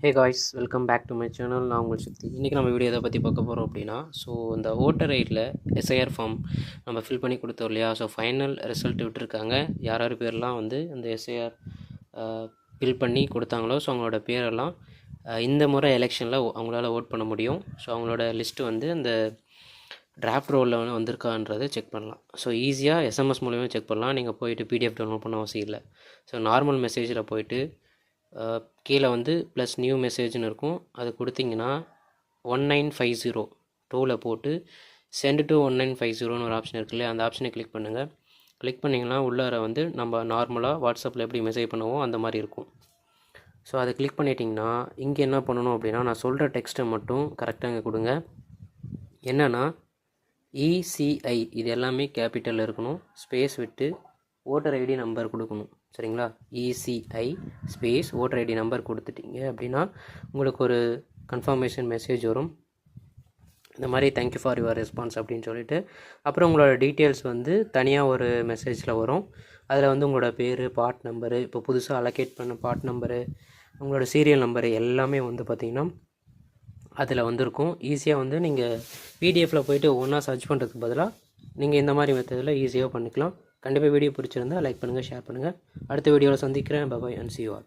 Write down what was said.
Hey guys, welcome back to my channel. நான் உங்கள் சக்தி. இன்றைக்கி நம்ம வீடியோ எதை பற்றி பார்க்க போகிறோம் அப்படின்னா, இந்த ஓட்டர் ஐடியில் எஸ்ஐஆர் ஃபார்ம் நம்ம ஃபில் பண்ணி கொடுத்தோம் இல்லையா. ஃபைனல் ரிசல்ட் விட்டுருக்காங்க. யார் யார் பேர்லாம் அந்த எஸ்ஐஆர் ஃபில் பண்ணி கொடுத்தாங்களோ அவங்களோட பேரெல்லாம் இந்த முறை எலெக்ஷனில் அவங்களால ஓட் பண்ண முடியும். அவங்களோட லிஸ்ட்டு அந்த டிராஃப்ட் ரோலில் வந்திருக்கான்றதை செக் பண்ணலாம். ஈஸியாக எஸ்எம்எஸ் மூலமே செக் பண்ணலாம். நீங்கள் போயிட்டு பிடிஎஃப் டவுன்லோட் பண்ண அவசியம் இல்லை. நார்மல் மெசேஜில் போயிட்டு கீழே ப்ளஸ் நியூ மெசேஜ்னு இருக்கும். அது கொடுத்தீங்கன்னா 1950 டூவில் போட்டு சென்ட் டு 1950ன்னு ஒரு ஆப்ஷன் இருக்குல்ல, அந்த ஆப்ஷனை கிளிக் பண்ணுங்கள். கிளிக் பண்ணிங்கன்னா உள்ளார நம்ம நார்மலாக வாட்ஸ்அப்பில் எப்படி மெசேஜ் பண்ணுவோம் அந்த மாதிரி இருக்கும். அதை கிளிக் பண்ணிட்டிங்கன்னா இங்கே என்ன பண்ணணும் அப்படின்னா, நான் சொல்கிற டெக்ஸ்ட்டை மட்டும் கரெக்டாக இங்கே கொடுங்க. என்னென்னா இசிஐ இது எல்லாமே கேபிட்டலில் இருக்கணும். ஸ்பேஸ் விட்டு ஓட்டர் ஐடி நம்பர் கொடுக்கணும். சரிங்களா? ECI space voter ID number கொடுத்துட்டீங்க அப்படின்னா உங்களுக்கு ஒரு கன்ஃபர்மேஷன் மெசேஜ் வரும். இந்த மாதிரி தேங்க்யூ ஃபார் யுவர் ரெஸ்பான்ஸ் அப்படின்னு சொல்லிட்டு அப்புறம் உங்களோட டீட்டெயில்ஸ் தனியாக ஒரு மெசேஜில் வரும். அதில் உங்களோட பேர், பார்ட் நம்பரு, இப்போ புதுசாக அலோகேட் பண்ண பார்ட் நம்பரு, உங்களோட சீரியல் நம்பரு எல்லாமே பார்த்திங்கன்னா அதில் இருக்கும். ஈஸியாக நீங்கள் பிடிஎஃப்பில் போய்ட்டு ஒன்றா சர்ச் பண்ணுறதுக்கு பதிலாக நீங்கள் இந்த மாதிரி மெத்தடில் ஈஸியாக பண்ணிக்கலாம். கண்டிப்பாக வீடியோ பிடிச்சிருந்தா லைக் பண்ணுங்கள், ஷேர் பண்ணுங்கள். அடுத்த வீடியோவில் சந்திக்கிறேன். Bye and see you all.